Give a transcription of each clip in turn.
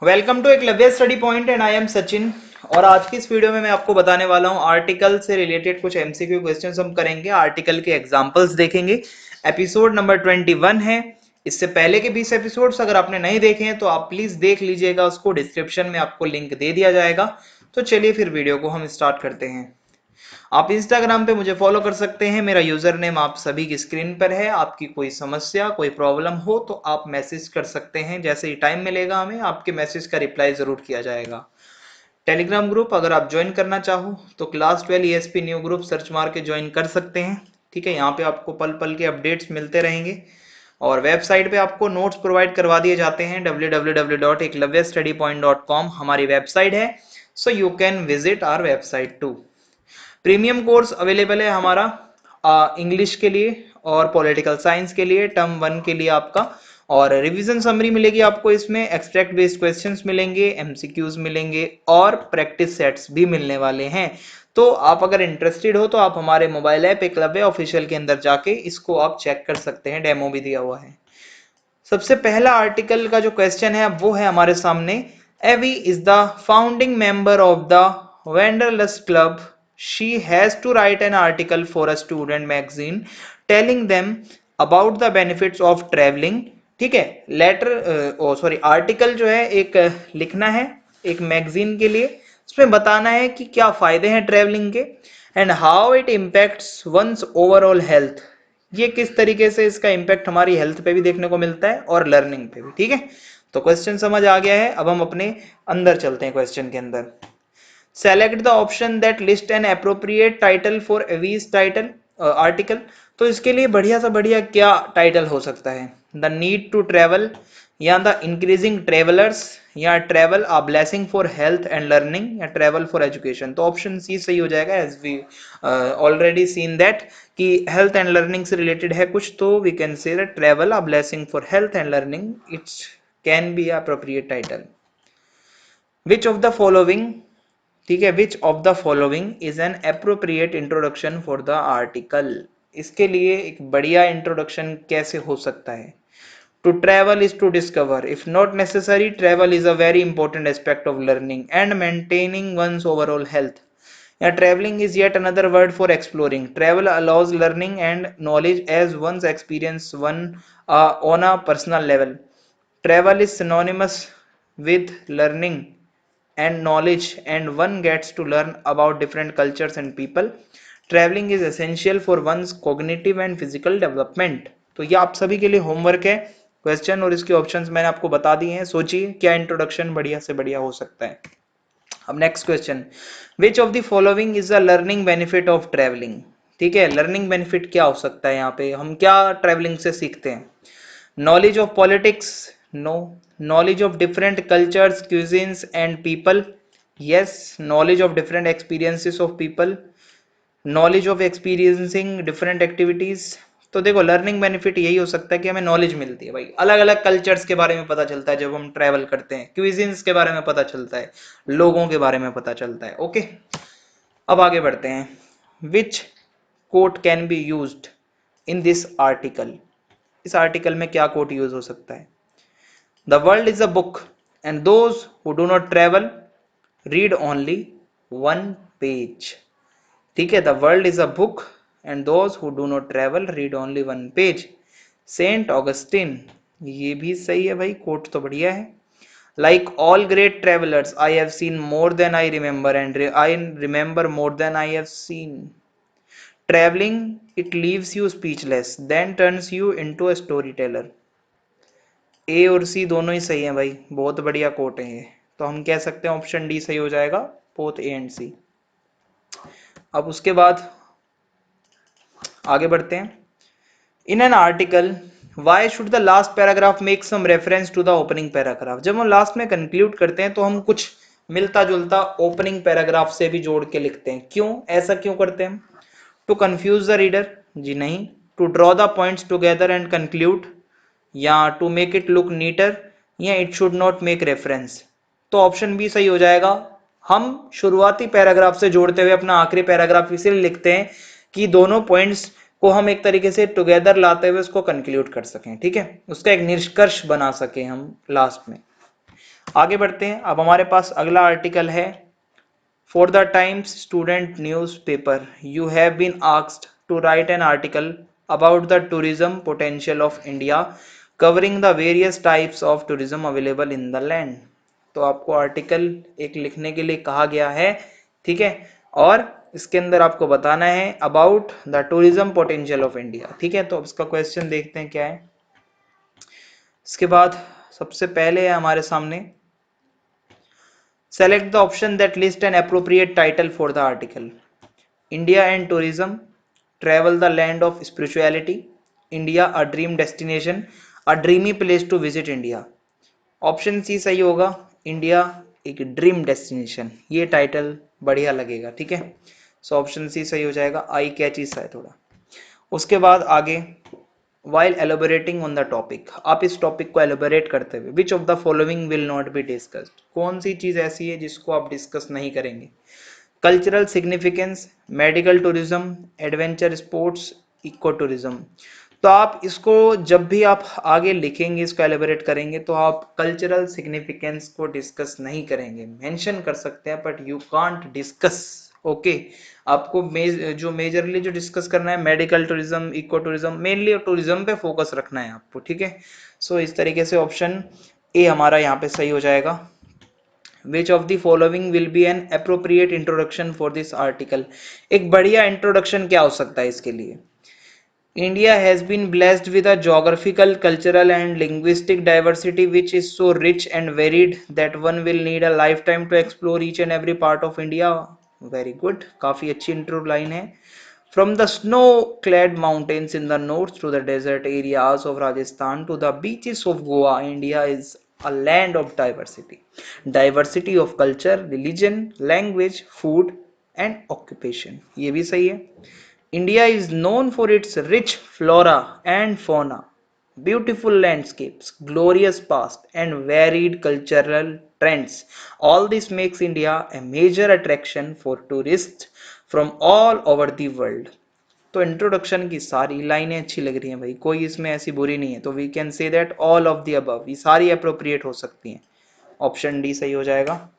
Welcome to Eklavya Study Point and I am Sachin. और आज की इस वीडियो में मैं आपको बताने वाला हूं आर्टिकल से रिलेटेड कुछ एमसीक्यू क्वेश्चंस हम करेंगे, आर्टिकल के एग्जांपल्स देखेंगे। एपिसोड नंबर 21 है। इससे पहले के 20 एपिसोड्स अगर आपने नहीं देखे हैं तो आप प्लीज देख लीजिएगा, उसको डिस्क्रिप्शन में आपको लिंक दे दिया जाएगा। तो चलिए फिर वीडियो को हम स्टार्ट करते हैं। आप इंस्टाग्राम पे मुझे फॉलो कर सकते हैं, मेरा यूजर नेम आप सभी की स्क्रीन पर है। आपकी कोई समस्या कोई प्रॉब्लम हो तो आप मैसेज कर सकते हैं, जैसे ही टाइम मिलेगा हमें आपके मैसेज का रिप्लाई जरूर किया जाएगा। टेलीग्राम ग्रुप अगर आप ज्वाइन करना चाहो तो class 12 ESP new group search मार के ज्वाइन कर सकते हैं। ठीक है, यहाँ पे आपको पल पल के अपडेट्स मिलते रहेंगे और वेबसाइट पे आपको नोट्स प्रोवाइड करवा दिए जाते हैं। www.eklavyastudypoint.com हमारी वेबसाइट है, so you can visit our website too. Premium course available है हमारा इंग्लिश के लिए और पॉलिटिकल साइंस के लिए, टर्म 1 के लिए आपका। और रिवीजन समरी मिलेगी आपको, इसमें एक्सट्रैक्ट बेस्ड क्वेश्चंस मिलेंगे, एमसीक्यूज मिलेंगे और प्रैक्टिस सेट्स भी मिलने वाले हैं। तो आप अगर इंटरेस्टेड हो तो आप हमारे मोबाइल ऐप एकलव्य ऑफिशियल के अंदर जाके इसको आप चेक कर सकते हैं, डेमो भी दिया हुआ है। सबसे पहला आर्टिकल का जो क्वेश्चन है वो है हमारे सामने। Evie is the founding member of the wanderlust club. She has to write an article for a student magazine telling them about the benefits of travelling. ठीक है, लेटर आर्टिकल जो है एक लिखना है एक मैगजीन के लिए। उसमें बताना है कि क्या फायदे हैं ट्रेवलिंग के and how it impacts one's overall health. ये किस तरीके से इसका इंपैक्ट हमारी हेल्थ पे भी देखने को मिलता है और लर्निंग पे भी। ठीक है, तो क्वेश्चन समझ आ गया है। अब हम अपने अंदर चलते हैं क्वेश्चन के अंदर। Select the option that list an appropriate title for aves title article. तो इसके लिए बढ़िया सा बढ़िया क्या टाइटल हो सकता है? द नीड टू ट्रेवल, या द इंक्रीजिंग ट्रेवलर्स, या travel a blessing for health and learning, या ट्रेवल फॉर एजुकेशन। तो ऑप्शन सी सही हो जाएगा, as we already seen that कि हेल्थ एंड लर्निंग से रिलेटेड है कुछ, तो we can say that travel a blessing for health and learning it's can be appropriate title. Which of the following, ठीक है, which of the following is an appropriate introduction for the article. इसके लिए एक बढ़िया introduction कैसे हो सकता है? To travel is to discover. If not necessary, travel is a very important aspect of learning and maintaining one's overall health. Yeah, traveling is yet another word for exploring. Travel allows learning and knowledge as one's experience one on a personal level. Travel is synonymous with learning and knowledge, and one gets to learn about different cultures and people. Traveling is essential for one's cognitive and physical development. तो ये आप सभी के लिए homework है question, और इसके options मैंने आपको बता दिए हैं। सोचिए क्या इंट्रोडक्शन बढ़िया से बढ़िया हो सकता है। अब next question, which of the following is a learning benefit of travelling. ठीक है, लर्निंग बेनिफिट क्या हो सकता है? यहाँ पे हम क्या ट्रेवलिंग से सीखते हैं? Knowledge of politics? No. Knowledge of different cultures, cuisines and people? Yes. Knowledge of different experiences of people? Knowledge of experiencing different activities? तो देखो लर्निंग बेनिफिट यही हो सकता है कि हमें नॉलेज मिलती है भाई, अलग अलग कल्चर्स के बारे में पता चलता है जब हम ट्रैवल करते हैं, क्यूजिन्स के बारे में पता चलता है, लोगों के बारे में पता चलता है। ओके, अब आगे बढ़ते हैं। Which quote can be used in this article. इस आर्टिकल में क्या कोट यूज हो सकता है? The world is a book and those who do not travel read only one page. ठीक है, the world is a book and those who do not travel read only one page. Saint Augustine, ये भी सही है भाई, quote तो बढ़िया है। Like all great travellers I have scene more than I remember and I remember more than I have seen. Traveling, it leaves you speechless, then turns you into a storyteller. ए और सी दोनों ही सही हैं भाई, बहुत बढ़िया कोट है ये। तो हम कह सकते हैं ऑप्शन डी सही हो जाएगा, बोथ ए एंड सी। अब उसके बाद आगे बढ़ते हैं। In an article why should the last paragraph make some reference to the opening paragraph. जब हम लास्ट में कंक्लूड करते हैं तो हम कुछ मिलता जुलता ओपनिंग पैराग्राफ से भी जोड़ के लिखते हैं। क्यों, ऐसा क्यों करते हैं हम? To confuse the reader? जी नहीं। To draw the points together and conclude, या to make it look neater, या it should not make reference. तो ऑप्शन बी सही हो जाएगा। हम शुरुआती पैराग्राफ से जोड़ते हुए अपना आखिरी पैराग्राफ इसलिए लिखते हैं कि दोनों पॉइंट्स को हम एक तरीके से टुगेदर लाते हुए उसको कंक्लूड कर सकें। ठीक है, उसका एक निष्कर्ष बना सके हम लास्ट में। आगे बढ़ते हैं। अब हमारे पास अगला आर्टिकल है, for the Times student newspaper you have been asked to write an article about the tourism potential of India covering the various types of tourism available in the land. तो आपको article एक लिखने के लिए कहा गया है, ठीक है, और इसके अंदर आपको बताना है about the tourism potential of India, ठीक है। तो अब इसका क्वेश्चन देखते हैं क्या है। इसके बाद सबसे पहले है हमारे सामने, select the option that list an appropriate title for the article. India and tourism, travel the land of spirituality, India a dream destination, a dreamy place to visit India. Option C सही होगा, India एक dream destination, ये title बढ़िया लगेगा, ठीक है। So option C सही हो जाएगा, आई कैची सा है थोड़ा। उसके बाद आगे, while elaborating on the topic, आप इस टॉपिक को एलोबरेट करते हुए, which of the following will not be discussed, कौन सी चीज ऐसी है जिसको आप डिस्कस नहीं करेंगे। Cultural significance, medical tourism, adventure sports, eco tourism. तो आप इसको जब भी आप आगे लिखेंगे, इसको एलिबरेट करेंगे, तो आप कल्चरल सिग्निफिकेंस को डिस्कस नहीं करेंगे, मेंशन कर सकते हैं but you can't discuss, okay. आपको जो मेजरली जो डिस्कस करना है medical tourism, eco tourism, mainly tourism पे फोकस रखना है आपको, ठीक है। सो इस तरीके से ऑप्शन ए हमारा यहाँ पे सही हो जाएगा। Which of the following will be an appropriate introduction for this article? एक बढ़िया इंट्रोडक्शन क्या हो सकता है इसके लिए। India has been blessed with a geographical, cultural, and linguistic diversity which is so rich and varied that one will need a lifetime to explore each and every part of India. Very good, काफी अच्छी intro line है। From the snow-clad mountains in the north to the desert areas of Rajasthan to the beaches of Goa, India is a land of diversity. Diversity of culture, religion, language, food, and occupation. ये भी सही है। India is known for its rich flora and fauna, beautiful landscapes, glorious past, and varied cultural trends. All this makes India a major attraction for tourists from all over the world. तो introduction की सारी लाइनें अच्छी लग रही हैं भाई, कोई इसमें ऐसी बुरी नहीं है। तो we can say that all of the above, ये सारी अप्रोप्रिएट हो सकती हैं। ऑप्शन डी सही हो जाएगा।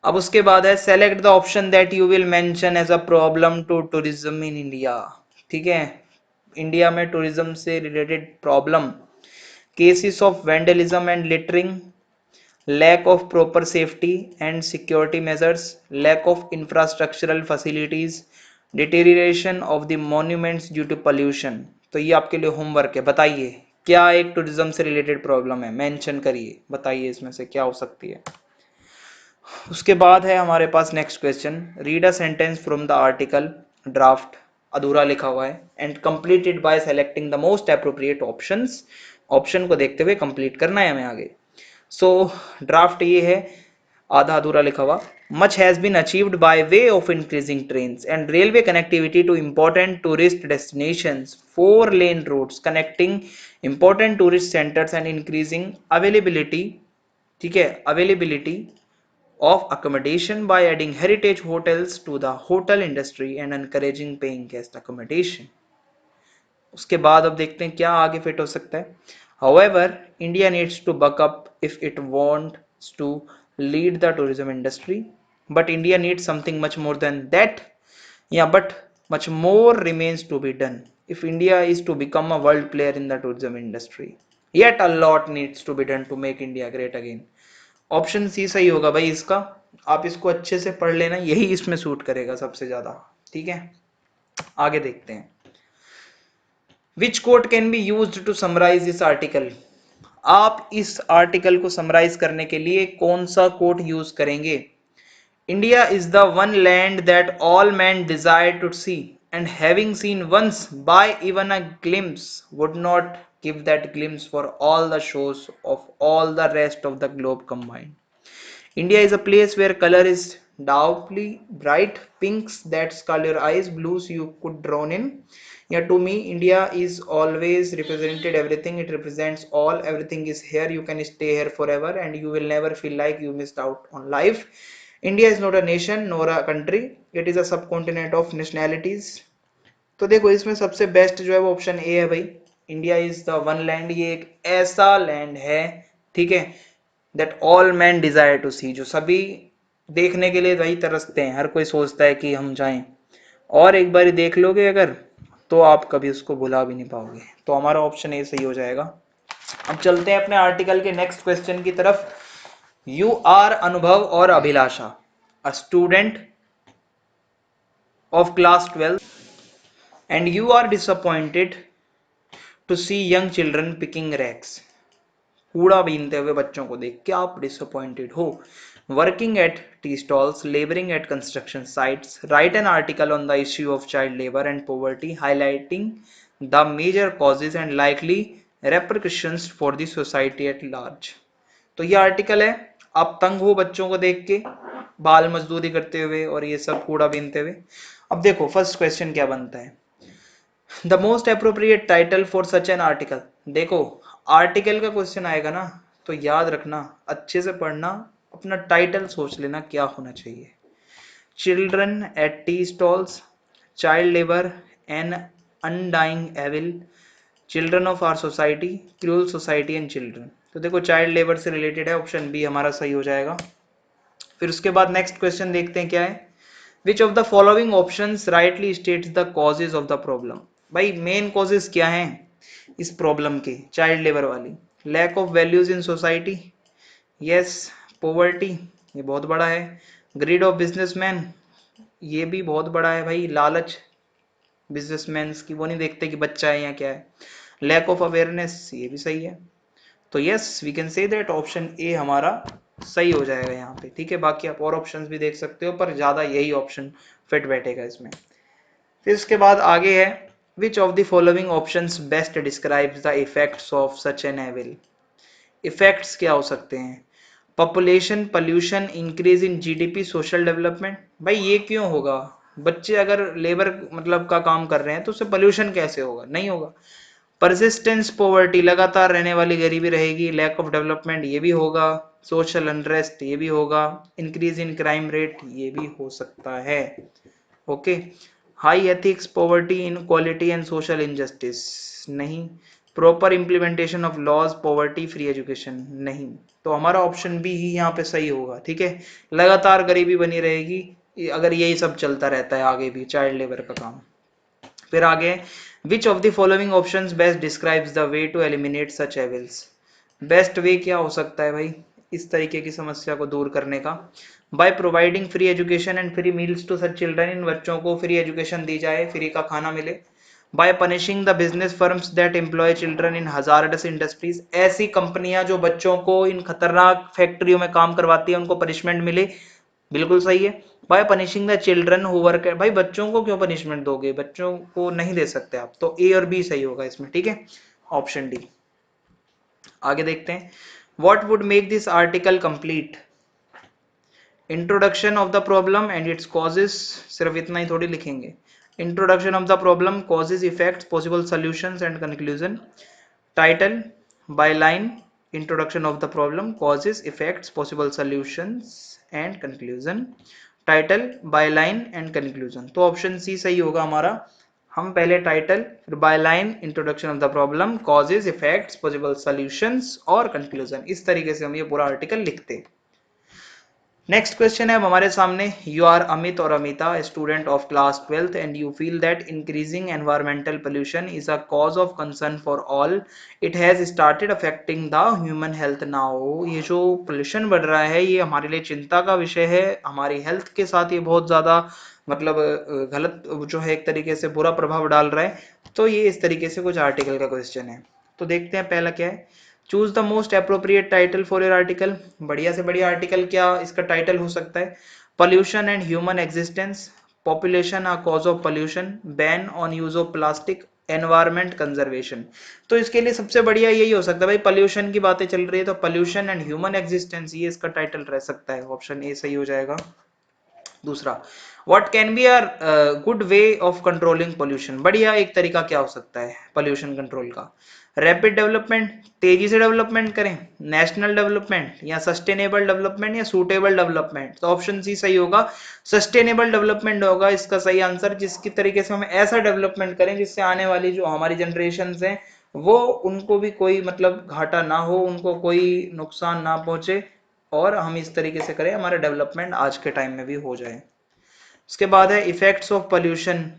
अब उसके बाद है, select the option that you will mention as a problem to tourism in India, ठीक है। इंडिया में टूरिज्म से related problem, cases of vandalism and littering, lack of proper safety and security measures, lack of infrastructural facilities, deterioration of the monuments due to pollution। तो ये आपके लिए homework है, बताइए क्या एक टूरिज्म से रिलेटेड प्रॉब्लम है, मेंशन करिए, बताइए इसमें से क्या हो सकती है। उसके बाद है हमारे पास next question, read a sentence from the article, draft अधूरा लिखा हुआ है, and complete it by selecting the most appropriate options. Option को देखते हुए कंप्लीट करना है हमें आगे। सो ड्राफ्ट ये है, आधा अधूरा लिखा हुआ, much has been achieved by way of increasing trains and railway connectivity to important tourist destinations, 4-lane roads connecting important tourist centers and increasing availability, ठीक है, availability of accommodation by adding heritage hotels to the hotel industry and encouraging paying guest accommodation। उसके बाद अब देखते हैं क्या आगे fit हो सकता है। However, India needs to buck up if it wants to lead the tourism industry, but India needs something much more than that. Yeah, but much more remains to be done if India is to become a world player in the tourism industry. Yet a lot needs to be done to make India great again. Option C सही होगा भाई इसका, आप इसको अच्छे से पढ़ लेना, यही इसमें सूट करेगा सबसे ज्यादा, ठीक है। आगे देखते हैं, which quote can be used to summarise this article. आप इस आर्टिकल को समराइज करने के लिए कौन सा कोट यूज करेंगे। India is the one land that all man desire to see and having seen once by even a glimpse would not give that glimpse for all the shows of all the rest of the globe combined. India is a place where color is doubly bright, pinks that scald your eyes, blues you could drown in. Yeah, to me, India is always represented everything. It represents all. Everything is here. You can stay here forever, and you will never feel like you missed out on life. India is not a nation nor a country. It is a subcontinent of nationalities. तो देखो इसमें सबसे best जो है वो option A है भाई, India is the one land, ये एक ऐसा लैंड है, ठीक है, that all man desire to see, जो सभी देखने के लिए वही तरसते हैं, हर कोई सोचता है कि हम जाएं, और एक बार देख लोगे अगर तो आप कभी उसको भुला भी नहीं पाओगे। तो हमारा ऑप्शन ए सही हो जाएगा। अब चलते हैं अपने आर्टिकल के नेक्स्ट क्वेश्चन की तरफ। यू आर अनुभव और अभिलाषा, a student of class 12 and you are disappointed to see young children picking racks, कूड़ा बीनते हुए बच्चों को देख के आप डिसअपॉइंटेड हो। Working at tea stalls, labouring at construction sites, write an article on the issue of child labour and poverty highlighting the major causes and likely repercussions for the society at large. तो ये article है, आप तंग हो बच्चों को देख के बाल मजदूरी करते हुए और ये सब कूड़ा बीनते हुए। अब देखो फर्स्ट क्वेश्चन क्या बनता है, the most appropriate title for such an article. देखो आर्टिकल का क्वेश्चन आएगा ना तो याद रखना, अच्छे से पढ़ना, अपना टाइटल सोच लेना क्या होना चाहिए। Children at tea stalls, child labour an undying evil, children of our society, cruel society and children. तो देखो चाइल्ड लेबर से रिलेटेड है, ऑप्शन बी हमारा सही हो जाएगा। फिर उसके बाद नेक्स्ट क्वेश्चन देखते हैं क्या है, which of the following options rightly states the causes of the problem. भाई मेन कॉजेज क्या हैं इस प्रॉब्लम के, चाइल्ड लेबर वाली। Lack of values in society, yes. Poverty, ये बहुत बड़ा है। ग्रीड ऑफ बिजनेसमैन, ये भी बहुत बड़ा है भाई, लालच बिजनेसमैन की, वो नहीं देखते कि बच्चा है या क्या है। लैक ऑफ अवेयरनेस, ये भी सही है। तो yes we can say that option A हमारा सही हो जाएगा यहाँ पे, ठीक है। बाकी आप और ऑप्शंस भी देख सकते हो पर ज्यादा यही ऑप्शन फिट बैठेगा इसमें। फिर उसके बाद आगे है, which of the following options best describes the effects of such an evil. Effects क्या हो सकते हैं, population, pollution, increase in GDP, social development. भाई ये क्यों होगा, बच्चे अगर लेबर मतलब का काम कर रहे हैं तो उससे पॉल्यूशन कैसे होगा, नहीं होगा। परसिस्टेंस पॉवर्टी, लगातार रहने वाली गरीबी रहेगी। लैक ऑफ डेवलपमेंट, ये भी होगा। सोशल अनरेस्ट, ये भी होगा। इंक्रीज इन क्राइम रेट, ये भी हो सकता है। Okay. High ethics, poverty, inequality and social injustice, नहीं। Proper implementation of laws, poverty, free education, नहीं। तो हमारा ऑप्शन बी ही यहाँ पे सही होगा, ठीक है। लगातार गरीबी बनी रहेगी अगर यही सब चलता रहता है आगे भी, चाइल्ड लेबर का काम। फिर आगे, which of the following options best describes the way to eliminate such evils. Best way क्या हो सकता है भाई इस तरीके की समस्या को दूर करने का। By providing free education and free meals to such children, इन बच्चों को फ्री एजुकेशन दी जाए, फ्री का खाना मिले। By punishing the business firms that employ children in hazardous industries, ऐसी कंपनियां जो बच्चों को इन खतरनाक फैक्ट्रियों में काम करवाती है उनको पनिशमेंट मिले, बिल्कुल सही है। By punishing the children who work, भाई बच्चों को क्यों पनिशमेंट दोगे, बच्चों को नहीं दे सकते आप, तो ए और बी सही होगा इसमें, ठीक है। Option D. आगे देखते हैं, what would make this article complete. Introduction of the problem and it's causes, सिर्फ इतना ही थोड़ी लिखेंगे। Introduction of the problem, causes, effects, possible solutions and conclusion. Title, by line, introduction of the problem, causes, effects, possible solutions and conclusion. Title, by line and conclusion. तो option C सही होगा हमारा। हम पहले टाइटल, फिर by line, introduction of the problem, causes, effects, possible solutions और conclusion, इस तरीके से हम ये पूरा आर्टिकल लिखते हैं। नेक्स्ट क्वेश्चन है अब हमारे सामने, यू आर अमित और Amita, student of class 12 and you feel that increasing environmental pollution is a cause of concern for all, it has started affecting the human health now. ये जो पोल्यूशन बढ़ रहा है ये हमारे लिए चिंता का विषय है, हमारी हेल्थ के साथ ये बहुत ज्यादा मतलब गलत जो है एक तरीके से बुरा प्रभाव डाल रहा है। तो ये इस तरीके से कुछ आर्टिकल का क्वेश्चन है। तो देखते हैं पहला क्या है, choose the most appropriate title for your article. बढ़िया से बढ़िया आर्टिकल क्या इसका टाइटल हो सकता है, pollution and human existence, population a cause of pollution, ban on use of plastic, environment conservation. तो इसके लिए सबसे बढ़िया यही हो सकता है भाई, पॉल्यूशन की बातें चल रही है तो पॉल्यूशन एंड ह्यूमन एग्जिस्टेंस, ये इसका टाइटल रह सकता है, ऑप्शन ए सही हो जाएगा। दूसरा, what can be a good way of controlling pollution, बढ़िया एक तरीका क्या हो सकता है पोल्यूशन कंट्रोल का। रैपिड डेवलपमेंट, तेजी से डेवलपमेंट करें, नेशनल डेवलपमेंट या सस्टेनेबल डेवलपमेंट या सूटेबल डेवलपमेंट। तो ऑप्शन सी सही होगा, सस्टेनेबल डेवलपमेंट होगा इसका सही आंसर, जिसकी तरीके से हम ऐसा डेवलपमेंट करें जिससे आने वाली जो हमारी जनरेशन है वो उनको भी कोई मतलब घाटा ना हो, उनको कोई नुकसान ना पहुंचे, और हम इस तरीके से करें हमारा डेवलपमेंट आज के टाइम में भी हो जाए। उसके बाद है इफेक्ट्स ऑफ पोल्यूशन।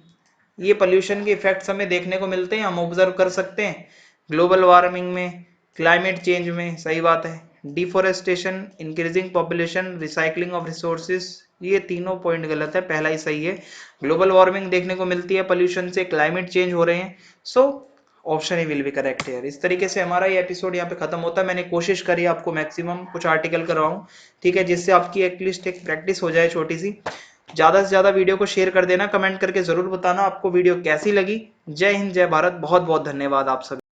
ये पोल्यूशन के इफेक्ट्स हमें देखने को मिलते हैं, हम ऑब्जर्व कर सकते हैं ग्लोबल वार्मिंग में, क्लाइमेट चेंज में, सही बात है, deforestation, increasing population, recycling of resources, ये तीनों पॉइंट गलत है, पहला ही सही है। ग्लोबल वार्मिंग देखने को मिलती है पोल्यूशन से, क्लाइमेट चेंज हो रहे हैं, so option he will be correct है। इस तरीके से हमारा ये एपिसोड यहाँ पे खत्म होता है। मैंने कोशिश करी आपको मैक्सिमम कुछ आर्टिकल करवाऊं, ठीक है, जिससे आपकी एटलीस्ट एक प्रैक्टिस हो जाए छोटी सी। ज्यादा से ज्यादा वीडियो को शेयर कर देना, कमेंट करके जरूर बताना आपको वीडियो कैसी लगी। जय हिंद, जय भारत, बहुत बहुत धन्यवाद आप सभी।